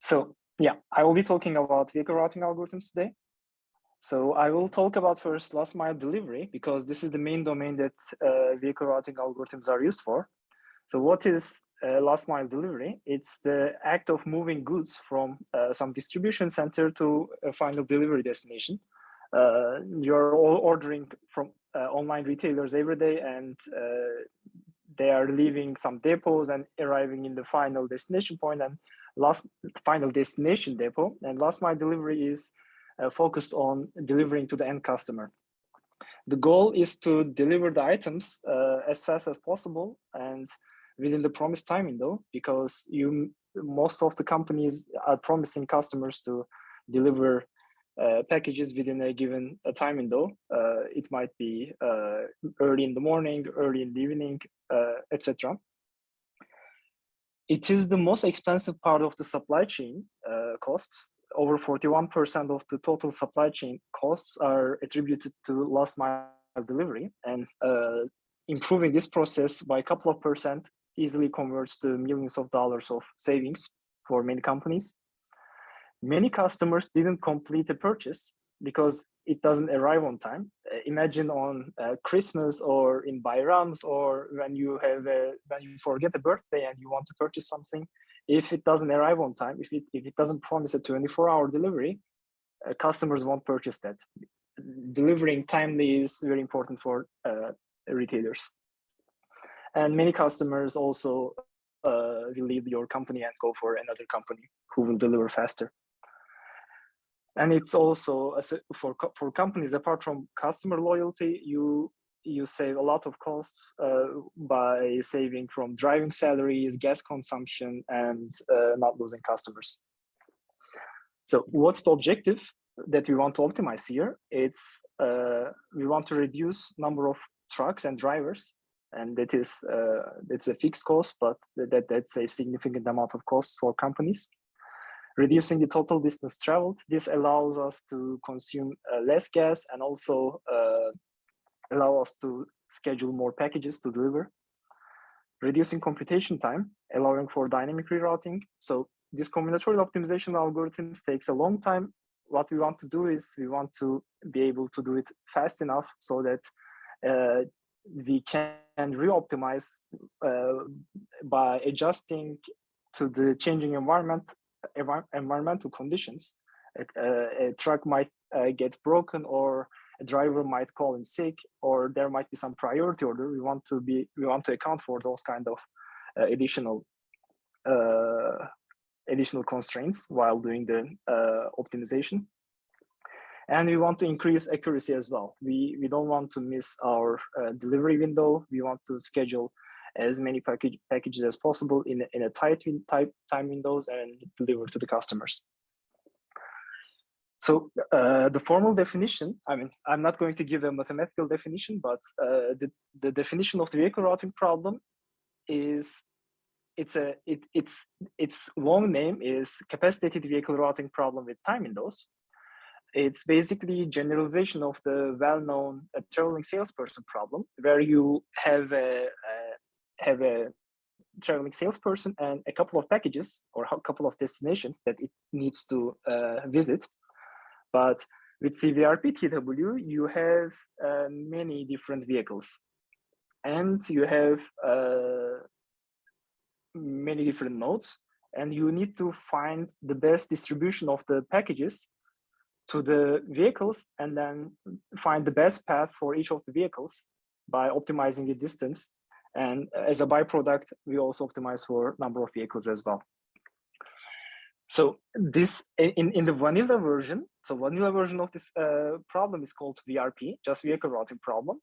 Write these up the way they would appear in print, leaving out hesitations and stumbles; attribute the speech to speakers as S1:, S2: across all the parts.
S1: So yeah, I will be talking about vehicle routing algorithms today. So I will talk about first last mile delivery, because this is the main domain that vehicle routing algorithms are used for. So what is last mile delivery? It's the act of moving goods from some distribution center to a final delivery destination. You're all ordering from online retailers every day, and they are leaving some depots and arriving in the final destination point and final destination depot. And last mile delivery is focused on delivering to the end customer. The goal is to deliver the items as fast as possible and within the promised time window, because most of the companies are promising customers to deliver packages within a given time window. It might be early in the morning, early in the evening, etc. It is the most expensive part of the supply chain costs. Over 41% of the total supply chain costs are attributed to last mile delivery, and improving this process by a couple of percent easily converts to millions of dollars of savings for many companies. Many customers didn't complete a purchase because it doesn't arrive on time. Imagine on Christmas or in Bayrams, or when you forget a birthday and you want to purchase something. If it doesn't arrive on time, if it doesn't promise a 24-hour delivery, customers won't purchase that. Delivering timely is very important for retailers. And many customers also will leave your company and go for another company who will deliver faster. And it's also for companies, apart from customer loyalty, you save a lot of costs by saving from driving salaries, gas consumption, and not losing customers. So what's the objective that we want to optimize here? It's we want to reduce number of trucks and drivers, and that's a fixed cost, but that saves significant amount of costs for companies. Reducing the total distance traveled. This allows us to consume less gas and also allow us to schedule more packages to deliver. Reducing computation time, allowing for dynamic rerouting. So this combinatorial optimization algorithms takes a long time. What we want to do is we want to be able to do it fast enough so that we can re-optimize by adjusting to the changing environmental conditions. A truck might get broken, or a driver might call in sick, or there might be some priority order. We want to account for those kind of additional constraints while doing the optimization. And we want to increase accuracy as well. We don't want to miss our delivery window. We want to schedule as many packages as possible in a tight time windows and deliver to the customers. So the formal definition, I mean, I'm not going to give a mathematical definition, but the definition of the vehicle routing problem is, its long name is capacitated vehicle routing problem with time windows. It's basically generalization of the well-known traveling salesperson problem, where you have a traveling salesperson and a couple of packages or a couple of destinations that it needs to visit. But with CVRP TW, you have many different vehicles, and you have many different nodes, and you need to find the best distribution of the packages to the vehicles, and then find the best path for each of the vehicles by optimizing the distance. And as a byproduct, we also optimize for number of vehicles as well. So this in the vanilla version, so vanilla version of this problem is called VRP, just vehicle routing problem.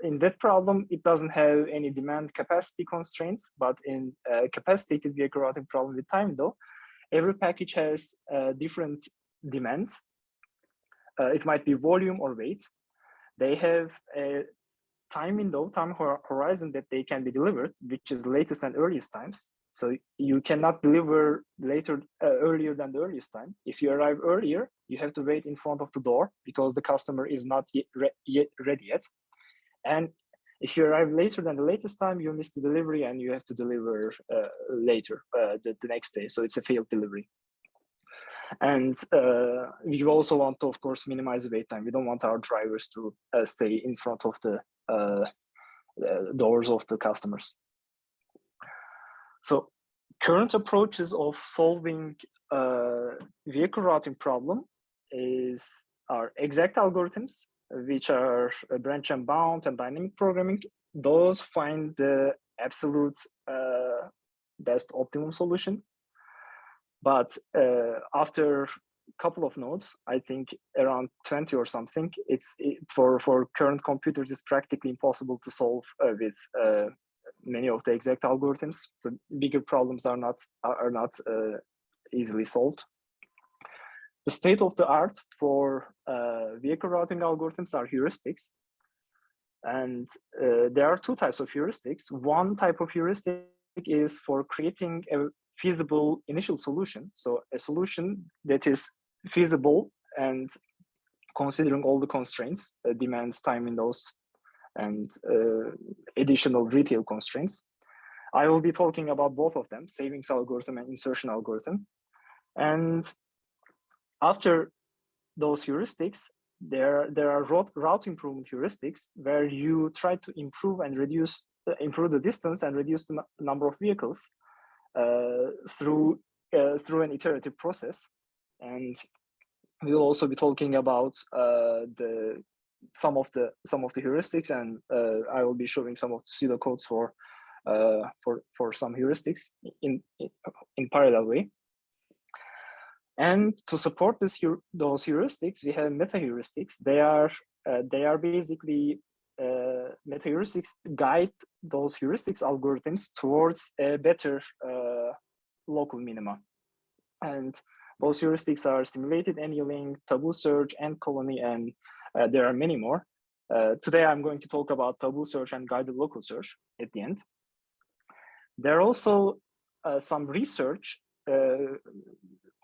S1: In that problem, it doesn't have any demand capacity constraints, but in capacitated vehicle routing problem with time window, every package has different demands. It might be volume or weight. They have a time window, time horizon that they can be delivered, which is latest and earliest times. So you cannot deliver earlier than the earliest time. If you arrive earlier, you have to wait in front of the door because the customer is not yet ready yet. And If you arrive later than the latest time, you miss the delivery and you have to deliver later, the next day. So it's a failed delivery. And we also want to, of course, minimize the wait time. We don't want our drivers to stay in front of the doors of the customers. So current approaches of solving vehicle routing problem are exact algorithms, which are branch and bound and dynamic programming. Those find the absolute best optimum solution. But after a couple of nodes, I think around 20 or something, for current computers, it's practically impossible to solve with many of the exact algorithms. So bigger problems are not easily solved. The state of the art for vehicle routing algorithms are heuristics. And there are two types of heuristics. One type of heuristic is for creating a feasible initial solution. So a solution that is feasible and considering all the constraints, demands, time windows, and additional retail constraints. I will be talking about both of them, savings algorithm and insertion algorithm. And after those heuristics, there are route improvement heuristics where you try to improve the distance and reduce the number of vehicles through an iterative process. And we'll also be talking about some of the heuristics, and I will be showing some of the pseudocodes for some heuristics in parallel way. And to support those heuristics, we have meta heuristics. They are basically meta heuristics guide those heuristics algorithms towards a better local minima. And those heuristics are simulated annealing, taboo search, and colony, and there are many more. Today, I'm going to talk about taboo search and guided local search at the end. There are also some research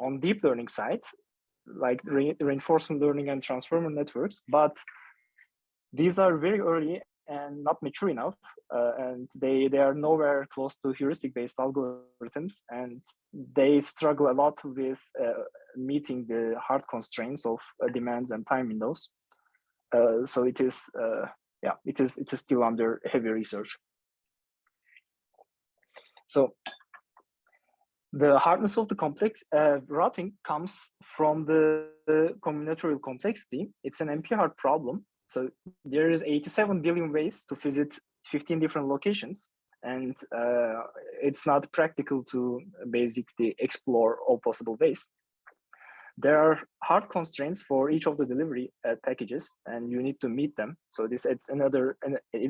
S1: on deep learning sites, like reinforcement learning and transformer networks, but these are very early and not mature enough, and they are nowhere close to heuristic-based algorithms, and they struggle a lot with meeting the hard constraints of demands and time windows. So it is still under heavy research. So the hardness of the complex routing comes from the combinatorial complexity. It's an NP-hard problem. So there is 87 billion ways to visit 15 different locations, and it's not practical to basically explore all possible ways. There are hard constraints for each of the delivery packages, and you need to meet them. So this adds an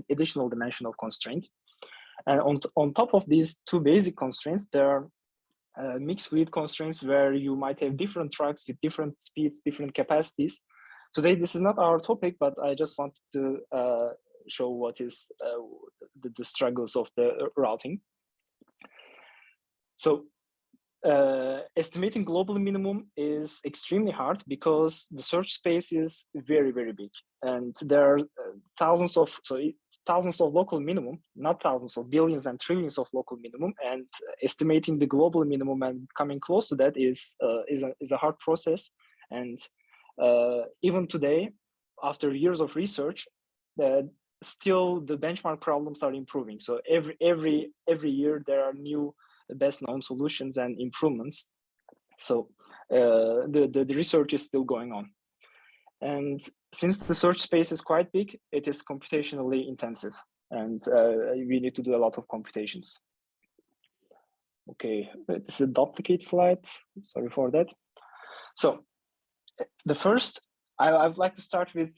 S1: additional dimension of constraint. And on top of these two basic constraints, there are mixed fleet constraints where you might have different trucks with different speeds, different capacities. Today, this is not our topic, but I just wanted to show what is the struggles of the routing. So estimating global minimum is extremely hard because the search space is very, very big. And there are thousands of local minimum, not thousands of billions and trillions of local minimum. And estimating the global minimum and coming close to that is a hard process. And even today, after years of research, still the benchmark problems are improving. So every year there are new best known solutions and improvements. So the research is still going on. And since the search space is quite big, it is computationally intensive, and we need to do a lot of computations. Okay, this is a duplicate slide. Sorry for that. So the first, I would like to start with,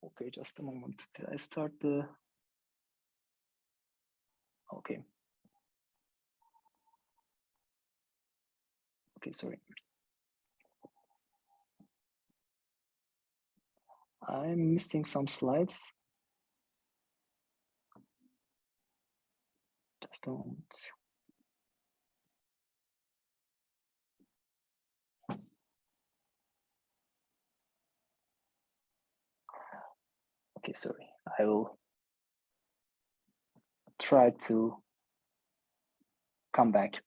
S1: okay, just a moment. Did I start the, okay. Okay, sorry. I'm missing some slides. Just a moment. Okay, sorry. I will try to come back.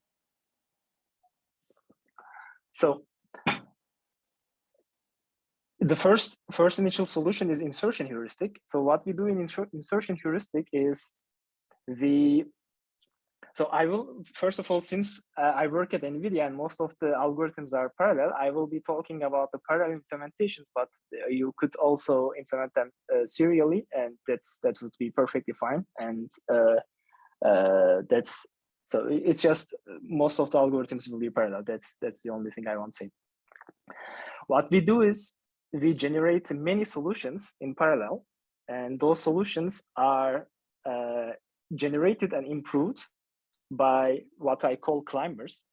S1: So the first initial solution is insertion heuristic. So what we do in insertion heuristic is so I will, first of all, since I work at NVIDIA and most of the algorithms are parallel, I will be talking about the parallel implementations, but you could also implement them serially, and that would be perfectly fine. And so it's just most of the algorithms will be parallel. That's the only thing I want to say. What we do is we generate many solutions in parallel, and those solutions are generated and improved by what I call climbers.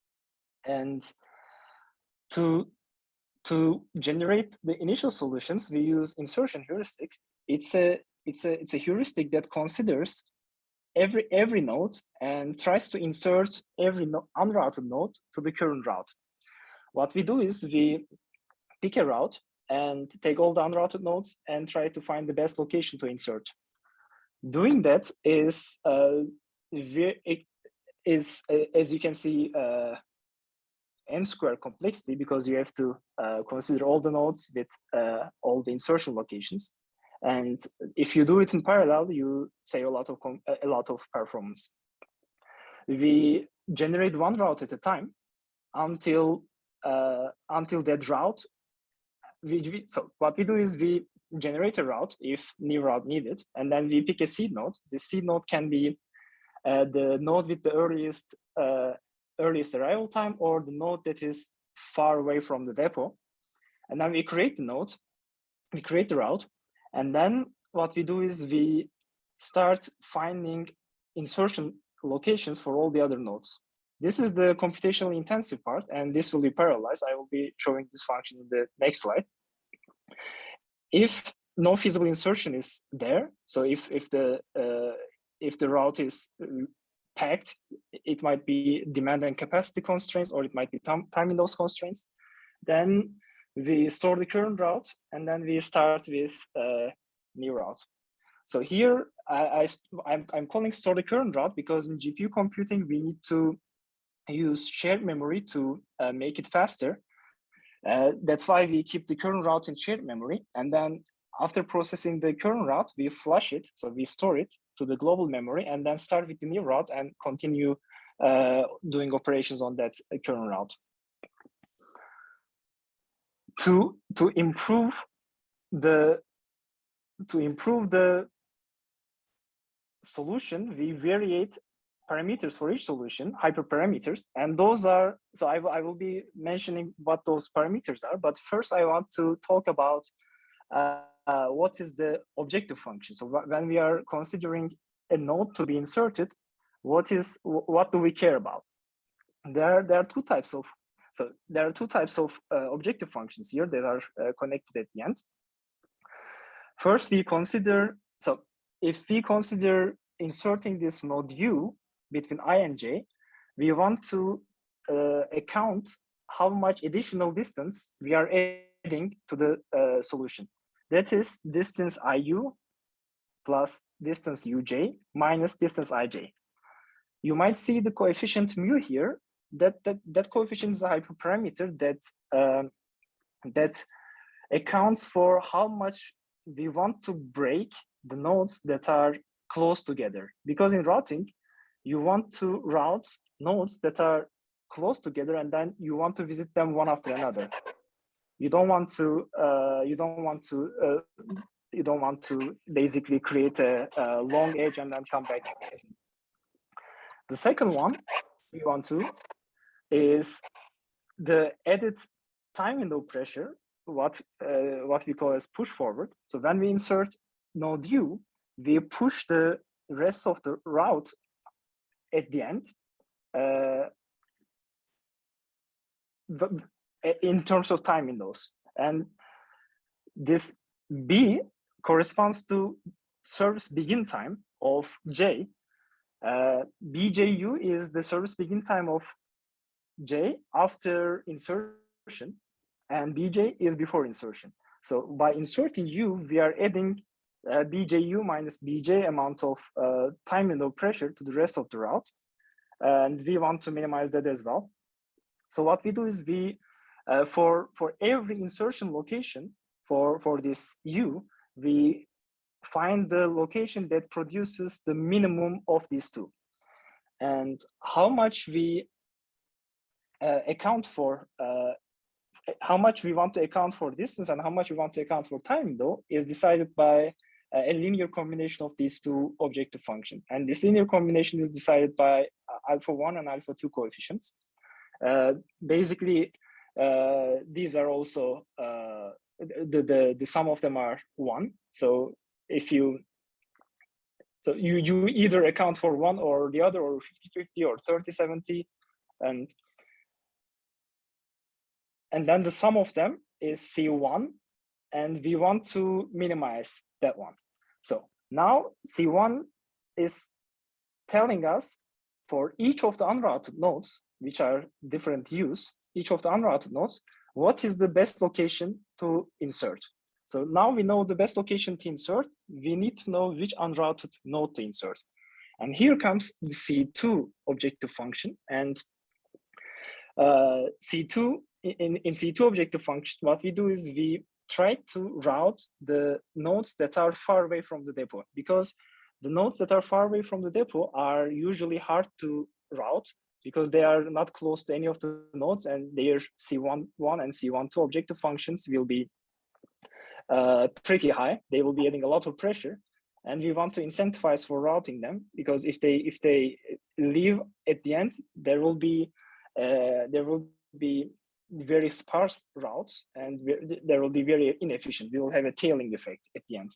S1: And to generate the initial solutions, we use insertion heuristics. It's a heuristic that considers every node and tries to insert every unrouted node to the current route. What we do is we pick a route and take all the unrouted nodes and try to find the best location to insert. Doing that is as you can see, n square complexity, because you have to consider all the nodes with all the insertion locations. And if you do it in parallel, you save a lot of performance. We generate one route at a time until that route. So what we do is we generate a route if new route needed, and then we pick a seed node. The seed node can be the node with the earliest arrival time, or the node that is far away from the depot. And then we create the node, we create the route, and then what we do is we start finding insertion locations for all the other nodes. This is the computationally intensive part, and this will be parallelized. I will be showing this function in the next slide. If no feasible insertion is there, so if the route is packed, it might be demand and capacity constraints, or it might be time windows constraints, then we store the current route, and then we start with a new route. So here I'm calling store the current route because in GPU computing we need to use shared memory to make it faster. That's why we keep the current route in shared memory, and then after processing the current route, we flush it, so we store it to the global memory, and then start with the new route and continue doing operations on that current route. To improve the solution, we variate parameters for each solution, hyperparameters, and those are, so I will be mentioning what those parameters are, but first I want to talk about what is the objective function. So when we are considering a node to be inserted, what do we care about? There are two types of objective functions here that are connected at the end. First, we consider, so if we consider inserting this node U between I and J, we want to account how much additional distance we are adding to the solution. That is distance IU plus distance UJ minus distance IJ. You might see the coefficient mu here. That coefficient is a hyperparameter that accounts for how much we want to break the nodes that are close together. Because in routing, you want to route nodes that are close together, and then you want to visit them one after another. You don't want to basically create a long edge and then come back. The second one we want to is the added time window pressure, what we call as push forward. So when we insert node U, we push the rest of the route at the end in terms of time windows. And this B corresponds to service begin time of J. BJU is the service begin time of J after insertion, and BJ is before insertion. So by inserting U, we are adding BJU minus BJ amount of time window pressure to the rest of the route. And we want to minimize that as well. So what we do is we, for every insertion location for this U, we find the location that produces the minimum of these two. And how much we account for, how much we want to account for distance and how much we want to account for time window is decided by a linear combination of these two objective functions. And this linear combination is decided by alpha 1 and alpha 2 coefficients. Basically, these are also, the sum of them are 1. So if you, you either account for one or the other, or 50-50 or 30-70, and then the sum of them is C1, and we want to minimize that one. So now C1 is telling us for each of the unrouted nodes, which are different U's, each of the unrouted nodes, what is the best location to insert. So now we know the best location to insert, we need to know which unrouted node to insert. And here comes the C2 objective function. And C2, in C2 objective function, what we do is we try to route the nodes that are far away from the depot, because the nodes that are far away from the depot are usually hard to route because they are not close to any of the nodes, and their C11 and C12 objective functions will be pretty high. They will be adding a lot of pressure, and we want to incentivize for routing them, because if they leave at the end, there will be very sparse routes, and there will be very inefficient. We will have a tailing effect at the end.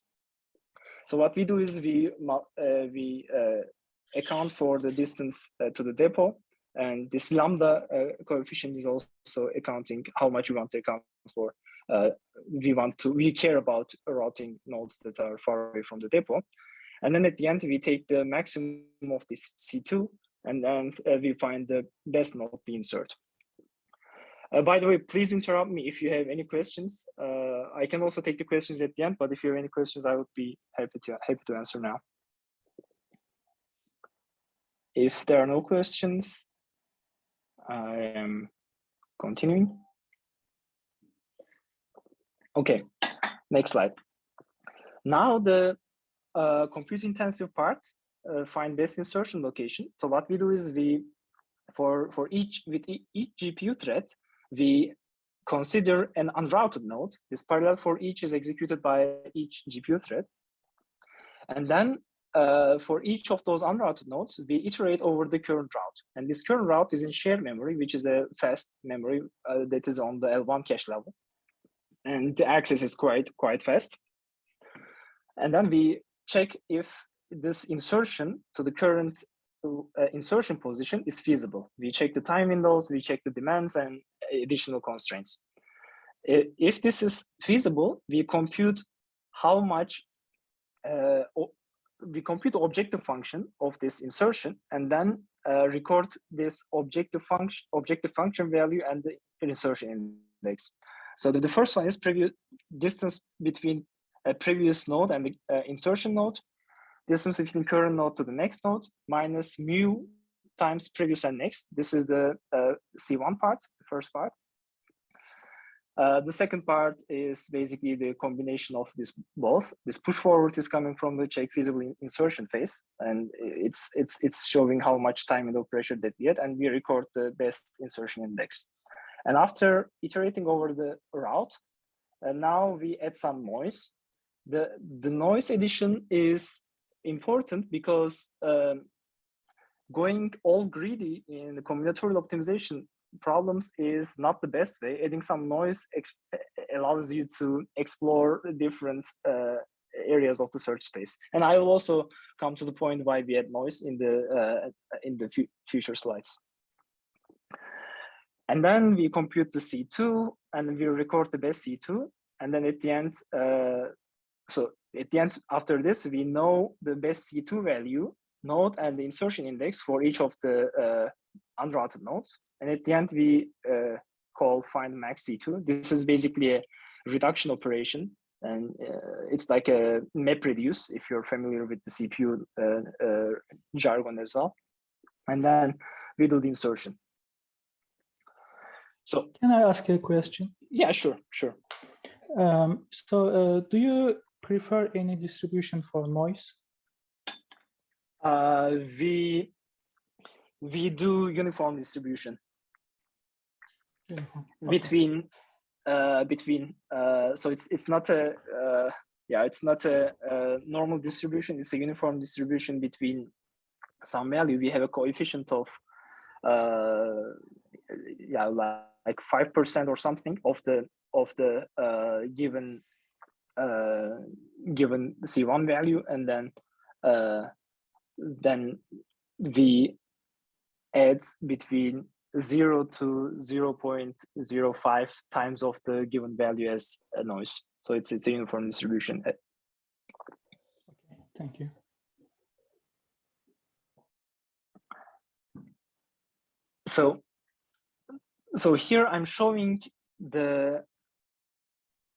S1: So what we do is we account for the distance to the depot, and this lambda coefficient is also accounting how much we want to account for. We care about routing nodes that are far away from the depot, and then at the end we take the maximum of this C2, and then we find the best node to insert. By the way, please interrupt me if you have any questions. I can also take the questions at the end, but if you have any questions, I would be happy to answer now. If there are no questions, I am continuing. Okay, next slide. Now the compute intensive parts find best insertion location. So what we do is we, with each GPU thread, we consider an unrouted node. This parallel for each is executed by each GPU thread. And then for each of those unrouted nodes, we iterate over the current route. And this current route is in shared memory, which is a fast memory that is on the L1 cache level. And the access is quite fast. And then we check if this insertion to the current insertion position is feasible. We check the time windows, we check the demands and additional constraints. If this is feasible, we compute how much, we compute the objective function of this insertion, and then record this objective function value and the insertion index. So the first one is previous distance between a previous node and the insertion node, distance between current node to the next node, minus mu times previous and next. This is the C1 part, the first part. The second part is basically the combination of this both. This push forward is coming from the check feasible insertion phase, and it's showing how much time window pressure that we had, and we record the best insertion index. And after iterating over the route, now we add some noise. The noise addition is important because going all greedy in the combinatorial optimization problems is not the best way. Adding some noise allows you to explore different areas of the search space. And I will also come to the point why we add noise in the future slides. And then we compute the C2, and we record the best C2. And then at the end, after this, we know the best C2 value node and the insertion index for each of the unrouted nodes. And at the end, we call find max C2. This is basically a reduction operation And it's like a map reduce if you're familiar with the CPU jargon as well. And then we do the insertion. So
S2: can I ask you a question?
S1: Yeah, sure.
S2: Do you prefer any distribution for noise?
S1: We do uniform distribution
S2: Okay.
S1: between so it's not a it's not a normal distribution. It's a uniform distribution between some value. We have a coefficient of like 5% or something of the given C1 value, and then we add between 0 to 0.05 times of the given value as a noise. So it's a uniform distribution.
S2: Okay, thank you.
S1: So here I'm showing the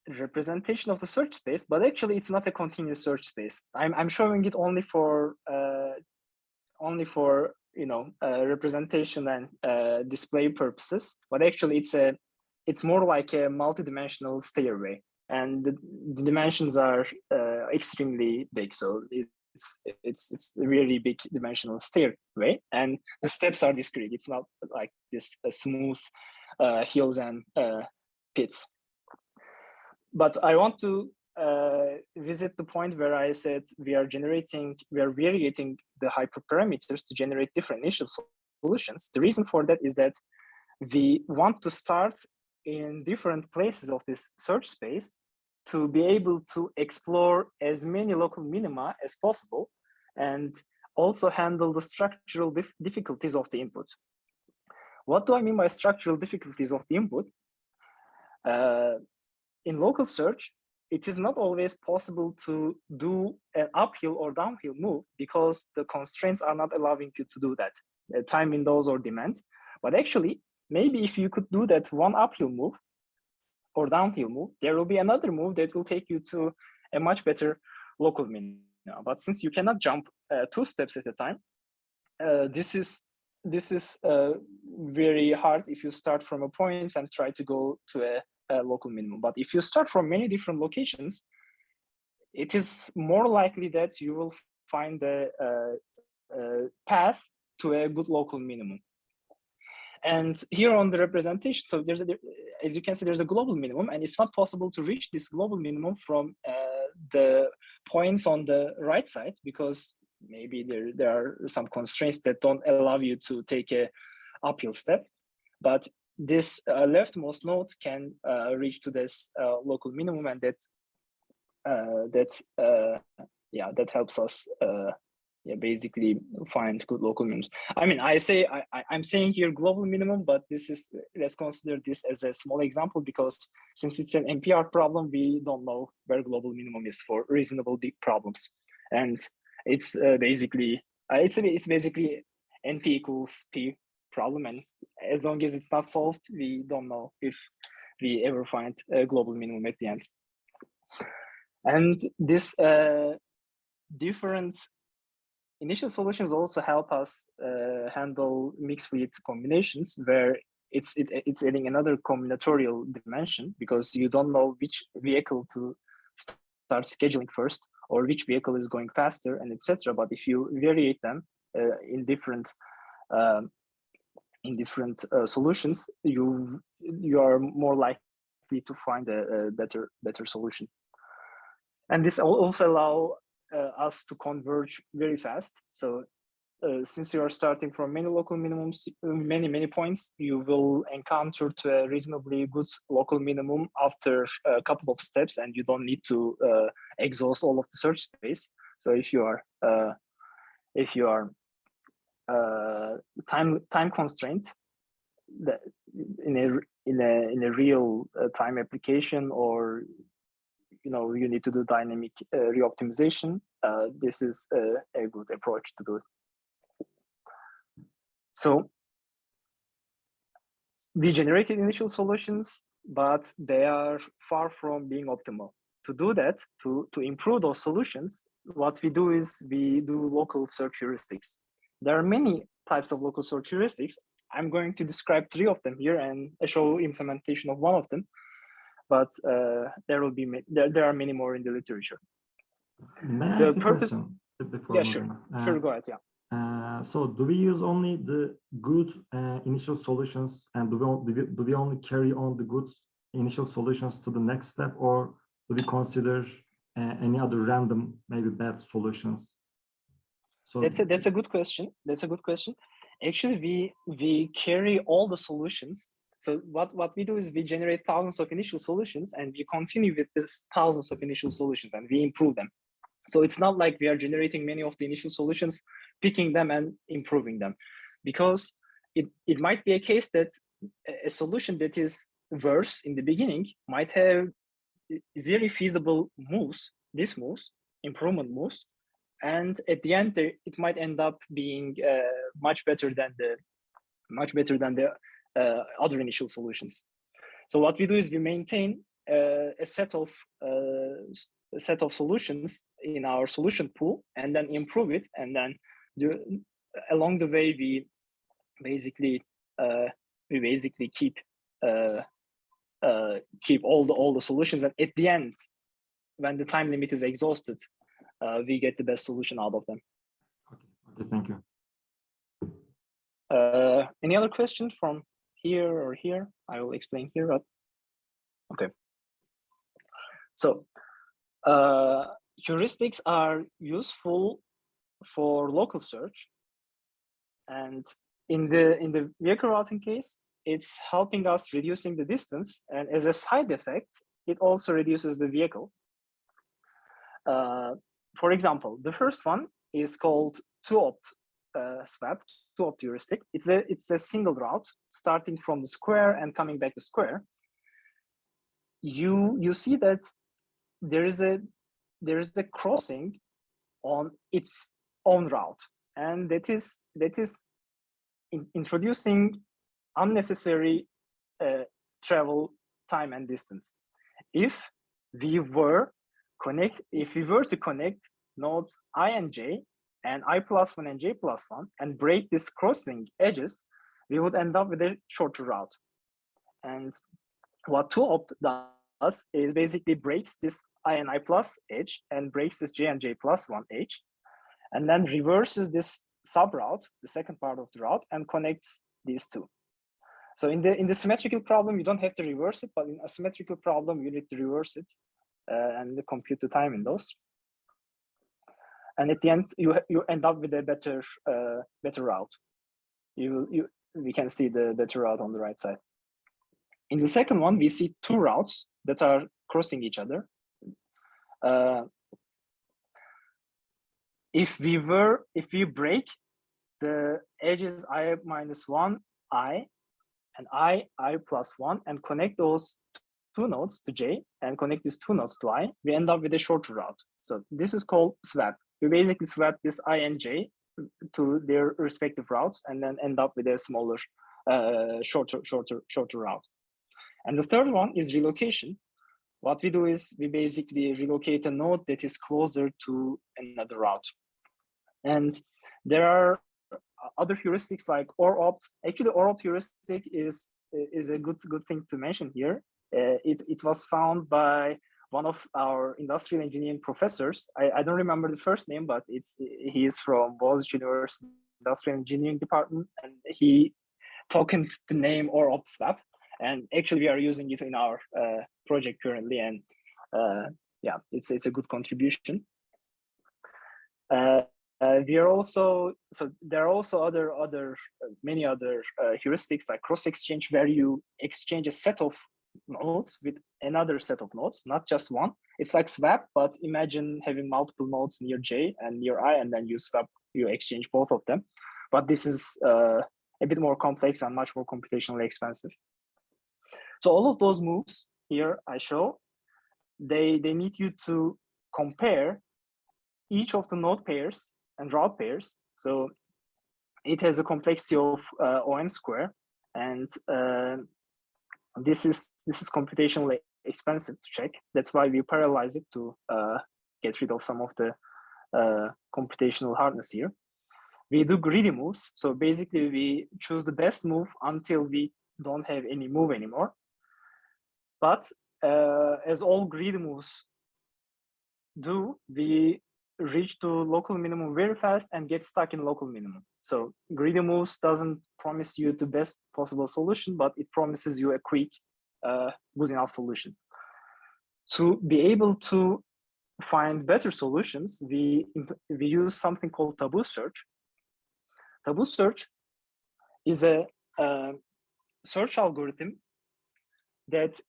S1: representation of the search space, but actually it's not a continuous search space. I'm showing it only for representation and display purposes, but actually it's more like a multi-dimensional stairway, and the dimensions are extremely big. So it's a really big dimensional stairway, and the steps are discrete. It's not like this smooth hills and pits. But I want to visit the point where I said we are variating the hyperparameters to generate different initial solutions. The reason for that is that we want to start in different places of this search space to be able to explore as many local minima as possible, and also handle the structural difficulties of the input. What do I mean by structural difficulties of the input? In local search, it is not always possible to do an uphill or downhill move because the constraints are not allowing you to do that, time windows or demand. But actually, maybe if you could do that one uphill move or downhill move, there will be another move that will take you to a much better local minimum. But since you cannot jump 2 steps at a time, this is very hard if you start from a point and try to go to a local minimum. But if you start from many different locations, it is more likely that you will find a path to a good local minimum. And here on the representation, so as you can see, there's a global minimum, and it's not possible to reach this global minimum from the points on the right side, because maybe there are some constraints that don't allow you to take a uphill step. But this leftmost node can reach to this local minimum, and that helps us basically find good local minimums. I mean, I'm saying here global minimum, but let's consider this as a small example, because since it's an NPR problem, we don't know where global minimum is for reasonable big problems, and it's basically NP equals P problem, and as long as it's not solved, we don't know if we ever find a global minimum at the end. And this different initial solutions also help us handle mixed fleet combinations, where it's adding another combinatorial dimension, because you don't know which vehicle to start scheduling first, or which vehicle is going faster, and etc. But if you variate them in different solutions, you are more likely to find a better solution. And this also allow us to converge very fast. So since you are starting from many local minimums, many points, you will encounter to a reasonably good local minimum after a couple of steps, and you don't need to exhaust all of the search space. So if you are time constraint, that in a real time application, or you need to do dynamic reoptimization, this is a good approach to do it. So we generated initial solutions, but they are far from being optimal. to do that, to improve those solutions, what we do is we do local search heuristics. There are many types of local search heuristics. I'm going to describe 3 of them here and show implementation of one of them. But there are many more in the literature.
S3: May I ask a question before
S1: yeah, sure. Sure, go ahead,
S3: yeah. So do we use only the good initial solutions, and do we only carry on the good initial solutions to the next step, or do we consider any other random, maybe bad solutions? So
S1: that's a good question. That's a good question. Actually, we carry all the solutions. So what we do is we generate thousands of initial solutions, and we continue with this thousands of initial solutions, and we improve them. So it's not like we are generating many of the initial solutions, picking them and improving them, because it might be a case that a solution that is worse in the beginning might have very feasible moves, improvement moves, and at the end it might end up being much better than the other initial solutions. So what we do is we maintain a set of solutions in our solution pool, and then improve it, and then along the way we basically keep all the solutions, and at the end, when the time limit is exhausted, we get the best solution out of them.
S3: Okay, thank you.
S1: Any other questions from here or here? I will explain here. Okay. So heuristics are useful for local search, and in the vehicle routing case, it's helping us reducing the distance, and as a side effect, it also reduces the vehicle. For example, the first one is called two-opt swap, two-opt heuristic. It's a single route starting from the square and coming back to square. You see that there is a crossing on its own route, and that is introducing unnecessary travel time and distance. If we were to connect nodes I and j and I+1 and j+1 and break these crossing edges, we would end up with a shorter route. And what two-opt does is basically breaks this I and I+ edge and breaks this j and j+1 edge, and then reverses this sub-route, the second part of the route, and connects these two. So in the symmetrical problem, you don't have to reverse it, but in a symmetrical problem, you need to reverse it and compute the time in those. And at the end, you end up with a better route. We can see the better route on the right side. In the second one, we see two routes that are crossing each other. If we break the edges I-1, I, and I+1, and connect those two nodes to j and connect these two nodes to I, we end up with a shorter route. So this is called swap. We basically swap this I and j to their respective routes, and then end up with a smaller, shorter route. And the third one is relocation. What we do is we basically relocate a node that is closer to another route. And there are other heuristics like OR-opt. Actually, OR-opt heuristic is a good thing to mention here. It was found by one of our industrial engineering professors. I don't remember the first name, but he is from Boğaziçi University Industrial Engineering Department, and he tokened the name OR-opt swap. And actually, we are using it in our project currently, and yeah, it's a good contribution. There are also many other heuristics like cross exchange, where you exchange a set of nodes with another set of nodes, not just one. It's like swap, but imagine having multiple nodes near j and near I, and then you exchange both of them. But this is a bit more complex and much more computationally expensive. So all of those moves here I show, they need you to compare each of the node pairs and route pairs. So it has a complexity of O(n)², and this is computationally expensive to check. That's why we parallelize it to get rid of some of the computational hardness here. We do greedy moves. So basically we choose the best move until we don't have any move anymore. But as all greedy moves do, we reach to local minimum very fast and get stuck in local minimum. So greedy moves doesn't promise you the best possible solution, but it promises you a quick, good enough solution. To be able to find better solutions, we use something called Taboo Search. Taboo Search is a search algorithm that,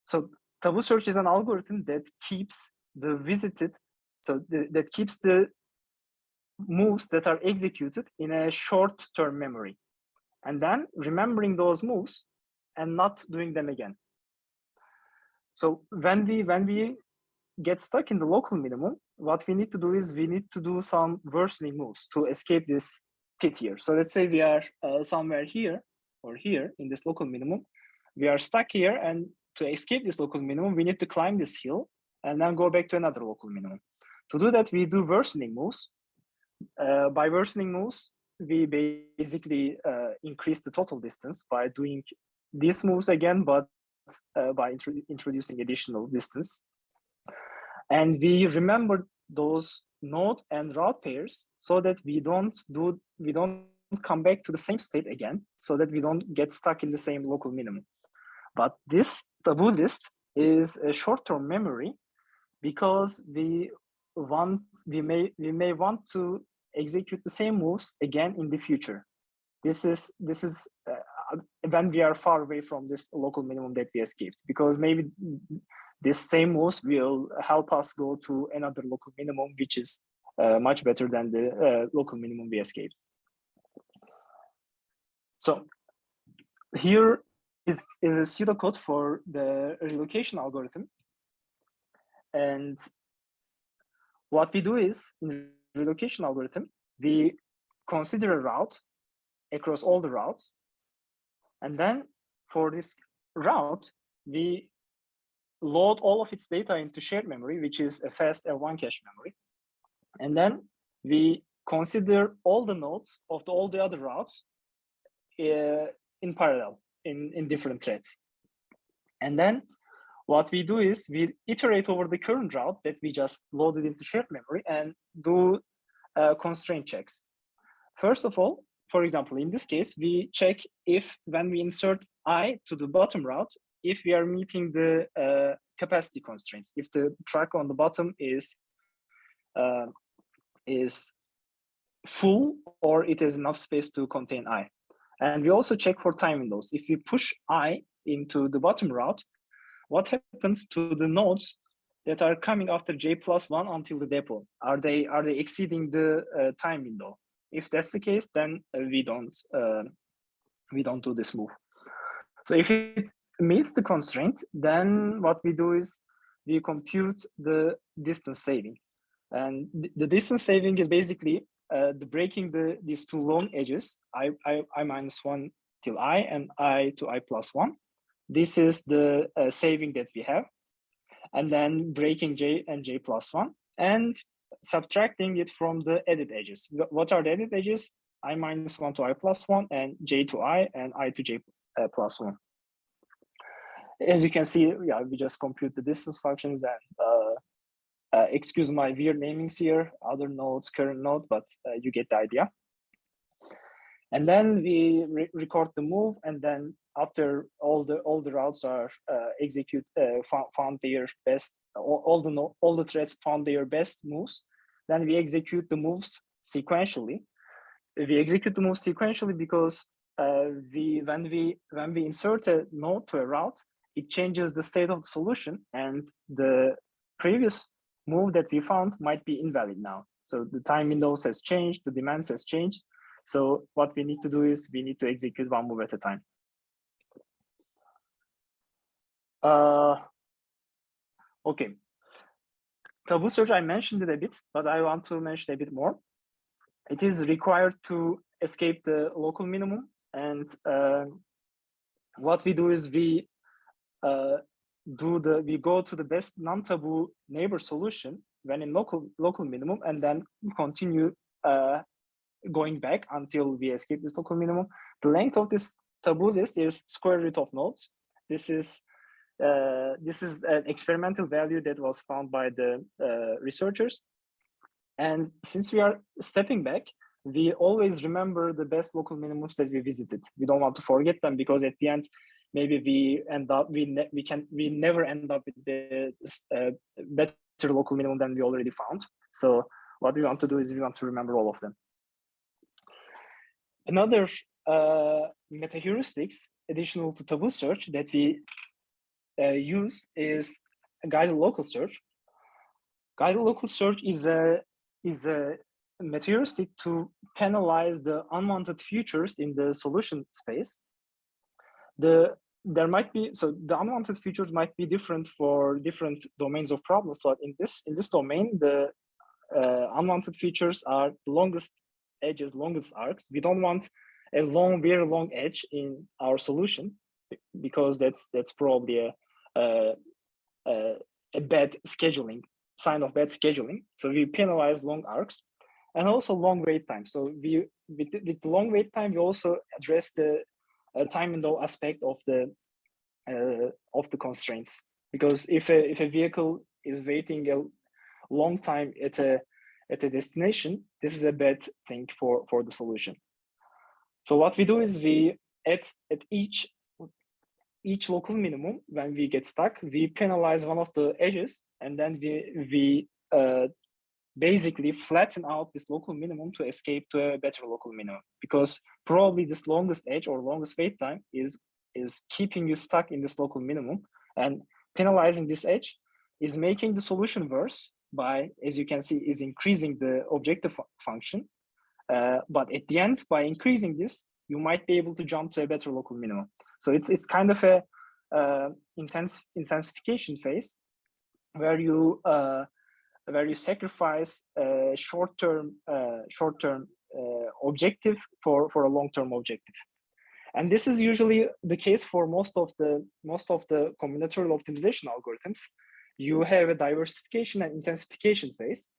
S1: so Taboo Search is an algorithm that keeps the visited, so that keeps the moves that are executed in a short-term memory, and then remembering those moves and not doing them again. So when we get stuck in the local minimum, what we need to do is we need to do some worsening moves to escape this pit here. So let's say we are somewhere here or here in this local minimum. We are stuck here, and to escape this local minimum, we need to climb this hill and then go back to another local minimum. To do that, we do worsening moves. By worsening moves, we basically increase the total distance by doing these moves again, but by introducing additional distance. And we remember those node and route pairs so that we don't come back to the same state again, so that we don't get stuck in the same local minimum. But this taboo list is a short-term memory because we may want to execute the same moves again in the future. This is when we are far away from this local minimum that we escaped, because maybe this same moves will help us go to another local minimum, which is much better than the local minimum we escaped. So here is a pseudocode for the relocation algorithm. And what we do is, in the relocation algorithm, we consider a route across all the routes. And then for this route, we load all of its data into shared memory, which is a fast L1 cache memory. And then we consider all the nodes of all the other routes in parallel, in different threads. And then what we do is we iterate over the current route that we just loaded into shared memory and do constraint checks. First of all, for example, in this case, we check if when we insert I to the bottom route, if we are meeting the capacity constraints, if the track on the bottom is full or it has enough space to contain I. And we also check for time windows. If we push I into the bottom route, what happens to the nodes that are coming after j+1 until the depot? Are they exceeding the time window? If that's the case, then we don't do this move. So if it meets the constraint, then what we do is we compute the distance saving, and the distance saving is basically the breaking these two long edges, I -1 till I and I to I+1. This is the saving that we have, and then breaking j and j+1 and subtracting it from the added edges. What are the added edges? I -1 to I+1 and j to I and I to j+1. As you can see, yeah, we just compute the distance functions, and excuse my weird namings here, other nodes, current node, but you get the idea. And then we record the move, and then after all the routes are found their best, all the threads found their best moves, then we execute the moves sequentially. We execute the moves sequentially because when we insert a node to a route, it changes the state of the solution, and the previous move that we found might be invalid now. So the time windows has changed, the demands has changed. So what we need to do is we need to execute one move at a time. Okay. Taboo search, I mentioned it a bit, but I want to mention a bit more. It is required to escape the local minimum. And what we do is we go to the best non-taboo neighbor solution when in local minimum, and then continue going back until we escape this local minimum. The length of this taboo list is square root of nodes. This is an experimental value that was found by the researchers. And since we are stepping back, we always remember the best local minimums that we visited. We don't want to forget them, because at the end, maybe we never end up with the better local minimum than we already found. So what we want to do is we want to remember all of them. Another meta heuristics additional to Taboo Search that we use is guided local search. Guided local search is a meta heuristic to penalize the unwanted features in the solution space. The unwanted features might be different for different domains of problems, but in this domain, the unwanted features are the longest edges, longest arcs. We don't want a very long edge in our solution, because that's probably a bad scheduling, sign of bad scheduling. So we penalize long arcs, and also long wait time. So with the long wait time, we also address the time window aspect of the constraints, because if a vehicle is waiting a long time at a destination, this is a bad thing for the solution. So what we do is we at each local minimum, when we get stuck, we penalize one of the edges, and then we basically flatten out this local minimum to escape to a better local minimum, because probably this longest edge or longest wait time is keeping you stuck in this local minimum, and penalizing this edge is making the solution worse by, as you can see, is increasing the objective function. But at the end, by increasing this, you might be able to jump to a better local minimum. So it's kind of a intensification phase where you sacrifice a short-term objective for a long-term objective. And this is usually the case for most of the combinatorial optimization algorithms. You have a diversification and intensification phase,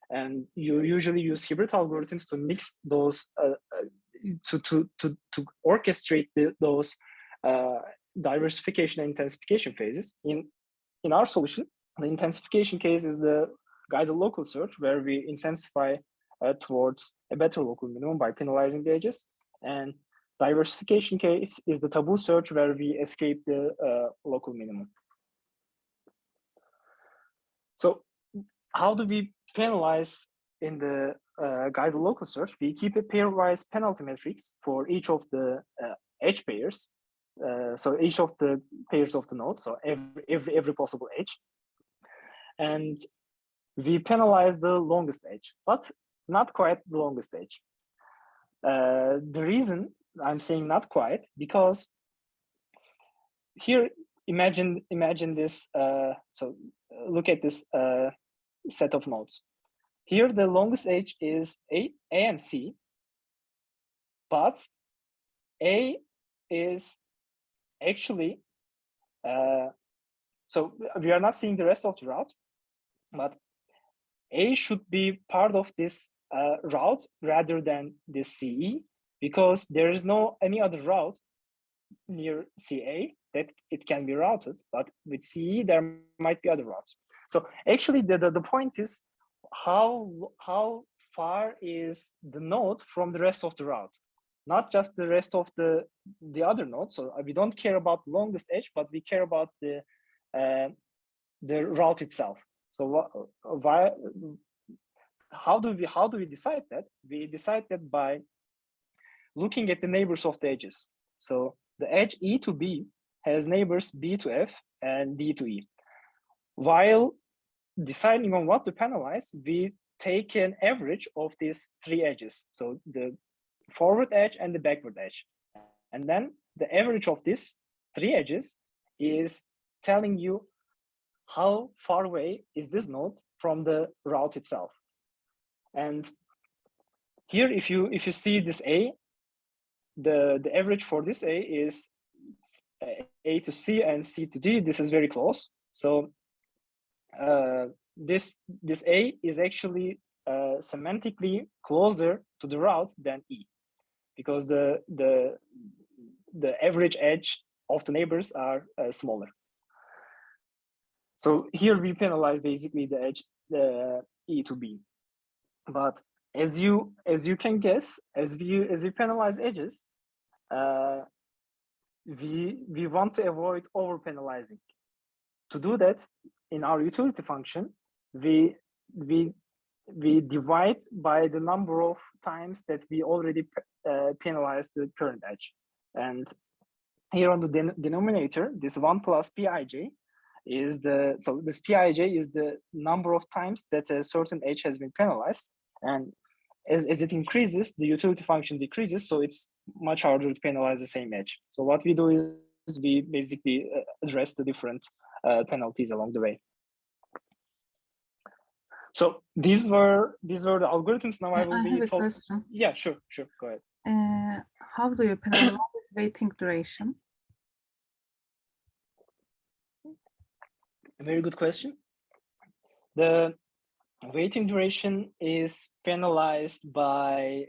S1: and you usually use hybrid algorithms to mix those to orchestrate those diversification and intensification phases. In our solution, the intensification case is the guided local search, where we intensify towards a better local minimum by penalizing the edges, and diversification case is the taboo search, where we escape the local minimum. So how do we penalize in the guided local search? We keep a pairwise penalty matrix for each of the edge pairs. So each of the pairs of the node, so every possible edge. And we penalize the longest edge, but not quite the longest edge. The reason I'm saying not quite, because here, imagine this, so look at this set of nodes. Here, the longest edge is A and C, but A is actually, so we are not seeing the rest of the route, but A should be part of this route rather than this CE, because there is no any other route near CA that it can be routed, but with CE there might be other routes. So actually the point is how far is the node from the rest of the route, not just the rest of the other nodes. So we don't care about the longest edge, but we care about the route itself. So how do we decide that? We decide that by looking at the neighbors of the edges. So the edge E to B has neighbors B to F and D to E. While deciding on what to penalize, we take an average of these three edges. So the forward edge and the backward edge. And then the average of these three edges is telling you how far away is this node from the route itself. And here, if you see this A, the average for this A is A to C and C to D, this is very close. So this A is actually semantically closer to the route than E, because the average edge of the neighbors are smaller. So here we penalize basically the edge, the E to B. But as you can guess, as we penalize edges, we want to avoid over penalizing. To do that, in our utility function, we divide by the number of times that we already penalize the current edge. And here on the denominator, this 1 plus Pij is so this Pij is the number of times that a certain edge has been penalized. And as it increases, the utility function decreases, so it's much harder to penalize the same edge. So what we do is we basically address the different penalties along the way. So these were the algorithms. Now I will be
S4: have a question.
S1: Yeah, sure, go ahead.
S4: How do you penalize waiting duration?
S1: A very good question. The waiting duration is penalized by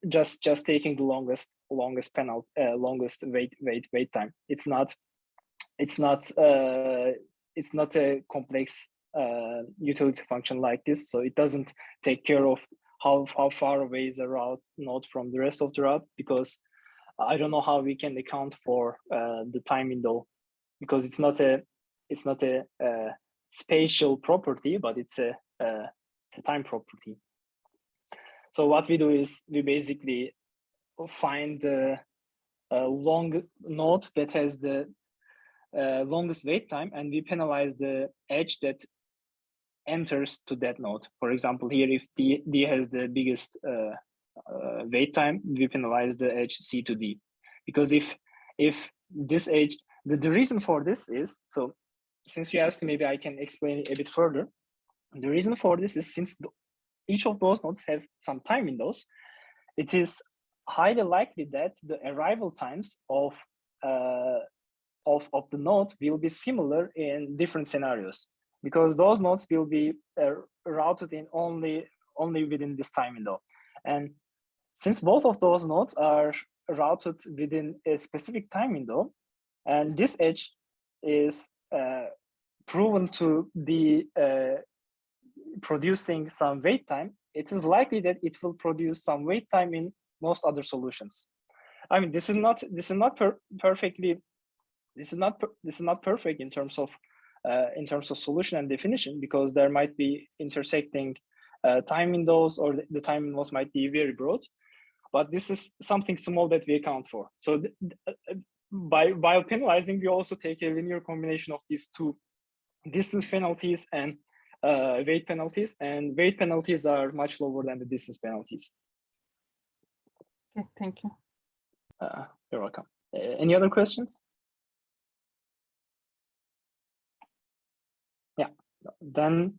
S1: just taking the longest penalty, longest wait time. It's not a complex utility function like this, so it doesn't take care of how far away is the route node from the rest of the route, because I don't know how we can account for the time window, because it's not a spatial property, but it's a time property. So what we do is we basically find the long node that has the longest wait time, and we penalize the edge that enters to that node. For example, here, if D has the biggest wait time, we penalize the edge C to D, because if this edge, the reason for this is, so since you asked, maybe I can explain it a bit further. The reason for this is, since each of those nodes have some time windows, it is highly likely that the arrival times of the node will be similar in different scenarios, because those nodes will be routed in only within this time window. And since both of those nodes are routed within a specific time window, and this edge is proven to be producing some wait time, it is likely that it will produce some wait time in most other solutions. I mean, this is not perfect in terms of solution and definition, because there might be intersecting time windows, or the time windows might be very broad. But this is something small that we account for. So by penalizing, we also take a linear combination of these two distance penalties and weight penalties, and weight penalties are much lower than the distance penalties.
S4: Okay, thank you.
S1: You're welcome. Any other questions? Yeah, then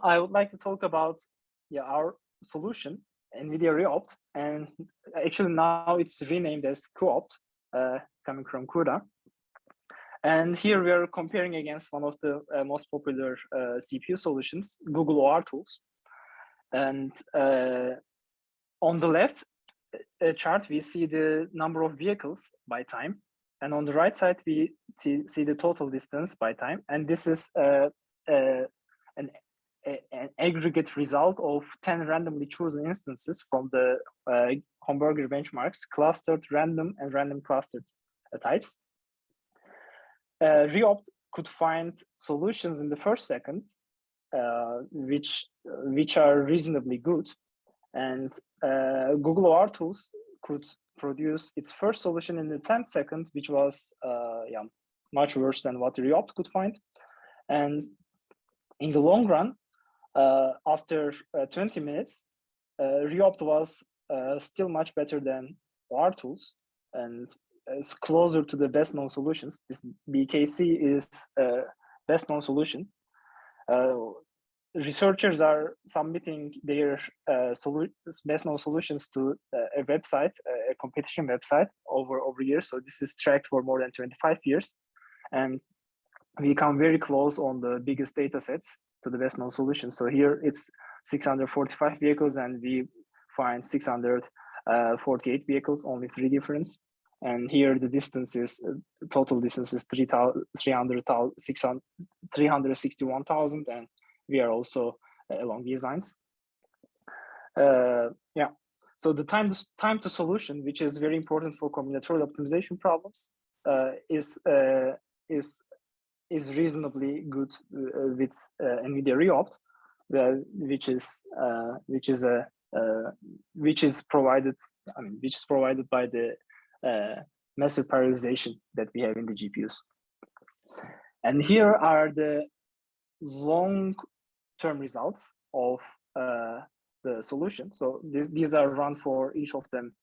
S1: I would like to talk about our solution, NVIDIA Reopt, and actually now it's renamed as QOpt, coming from CUDA. And here we are comparing against one of the most popular CPU solutions, Google OR tools. And on the left chart, we see the number of vehicles by time. And on the right side, we see the total distance by time. And this is an aggregate result of 10 randomly chosen instances from the Hamburger benchmarks, clustered, random, and random clustered types. Reopt could find solutions in the first second, which are reasonably good, and Google OR tools could produce its first solution in the 10th second, which was much worse than what Reopt could find. And in the long run, after 20 minutes, Reopt was still much better than OR tools, and it's closer to the best known solutions. This BKC is best known solution. researchers are submitting their best known solutions to a website, a competition website over years. So this is tracked for more than 25 years. And we come very close on the biggest data sets to the best known solutions. So here it's 645 vehicles and we find 648 vehicles, only 3 difference. And here the distance is, total distance is 361,000, and we are also along these lines. Yeah, so the time to solution, which is very important for combinatorial optimization problems, is reasonably good with NVIDIA Reopt, which is provided by the massive parallelization that we have in the GPUs. And here are the long-term results of the solution. So these are run for each of them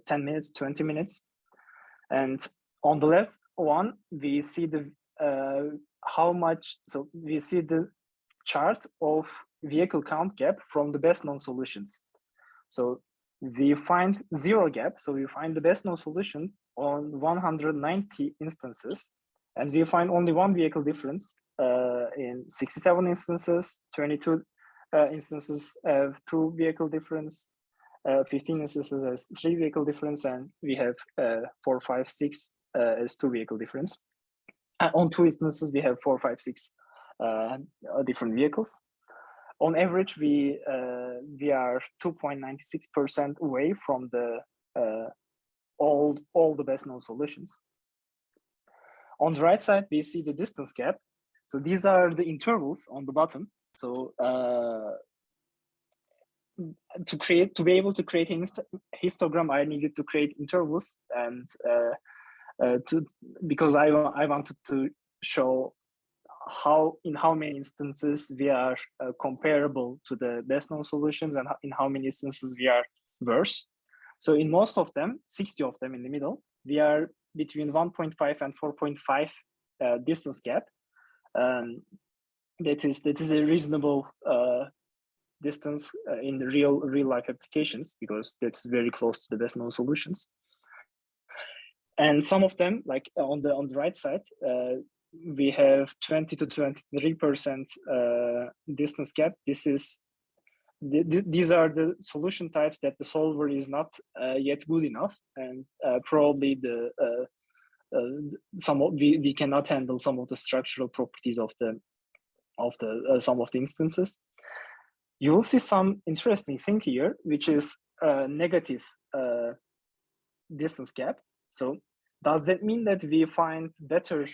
S1: 10 minutes, 20 minutes. And on the left one, we see the we see the chart of vehicle count gap from the best known solutions. So we find 0 gap. So we find the best known solutions on 190 instances, and we find only 1 vehicle difference in 67 instances, 22 instances have 2 vehicle difference, 15 instances has 3 vehicle difference, and we have 4, 5, 6 as 2 vehicle difference. On 2 instances, we have 4, 5, 6 different vehicles. On average, we are 2.96% away from the all the best known solutions. On the right side, we see the distance gap. So these are the intervals on the bottom. So to be able to create a histogram, I needed to create intervals, and because I wanted to show in how many instances we are comparable to the best known solutions, and in how many instances we are worse. So in most of them, 60 of them in the middle, we are between 1.5 and 4.5 distance gap. That is a reasonable distance in the real life applications, because that's very close to the best known solutions. And some of them, like on the right side, we have 20 to 23% distance gap. These are the solution types that the solver is not yet good enough, and probably we cannot handle some of the structural properties of some of the instances. You will see some interesting thing here, which is negative distance gap. So does that mean that we find better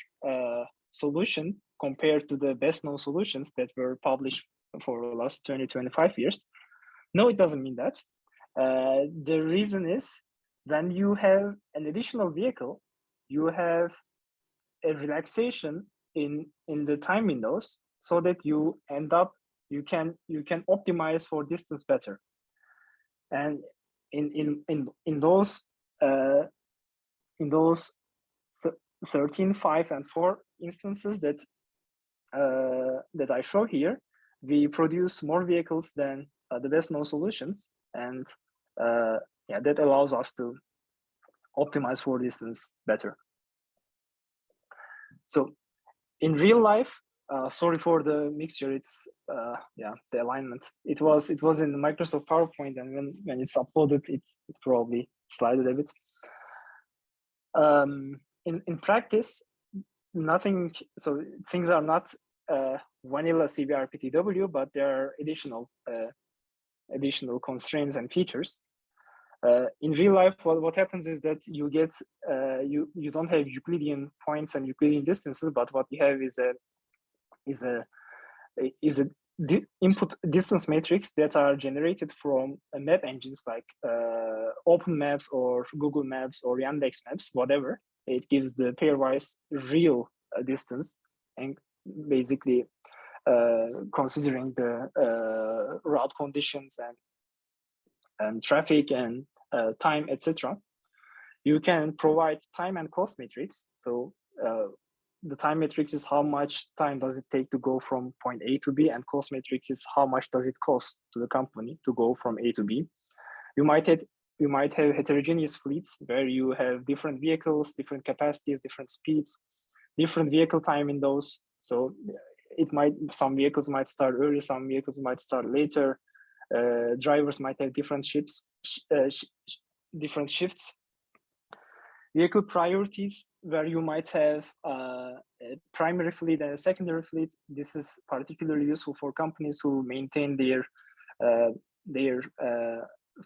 S1: solution compared to the best known solutions that were published for the last 20-25 years? No, it doesn't mean that. The reason is, when you have an additional vehicle, you have a relaxation in the time windows, so that you can optimize for distance better. And in those 13, 5, and 4 instances that I show here, we produce more vehicles than the best known solutions, and yeah, that allows us to optimize for distance better. So in real life, sorry for the mixture. It's yeah, the alignment. It was in the Microsoft PowerPoint, and when it's uploaded, it probably slided a bit. In practice, nothing. So things are not vanilla CBRPTW, but there are additional constraints and features. In real life, what happens is that you get you don't have Euclidean points and Euclidean distances, but what you have is a input distance matrix that are generated from map engines like Open Maps or Google Maps or Yandex Maps, whatever. It gives the pairwise real distance, and basically considering the route conditions and traffic and time, etc. You can provide time and cost matrix. So the time matrix is how much time does it take to go from point A to B, and cost matrix is how much does it cost to the company to go from A to B. You might have heterogeneous fleets where you have different vehicles, different capacities, different speeds, different vehicle time in those. So some vehicles might start early, some vehicles might start later. Drivers might have different different shifts. Vehicle priorities, where you might have a primary fleet and a secondary fleet. This is particularly useful for companies who maintain their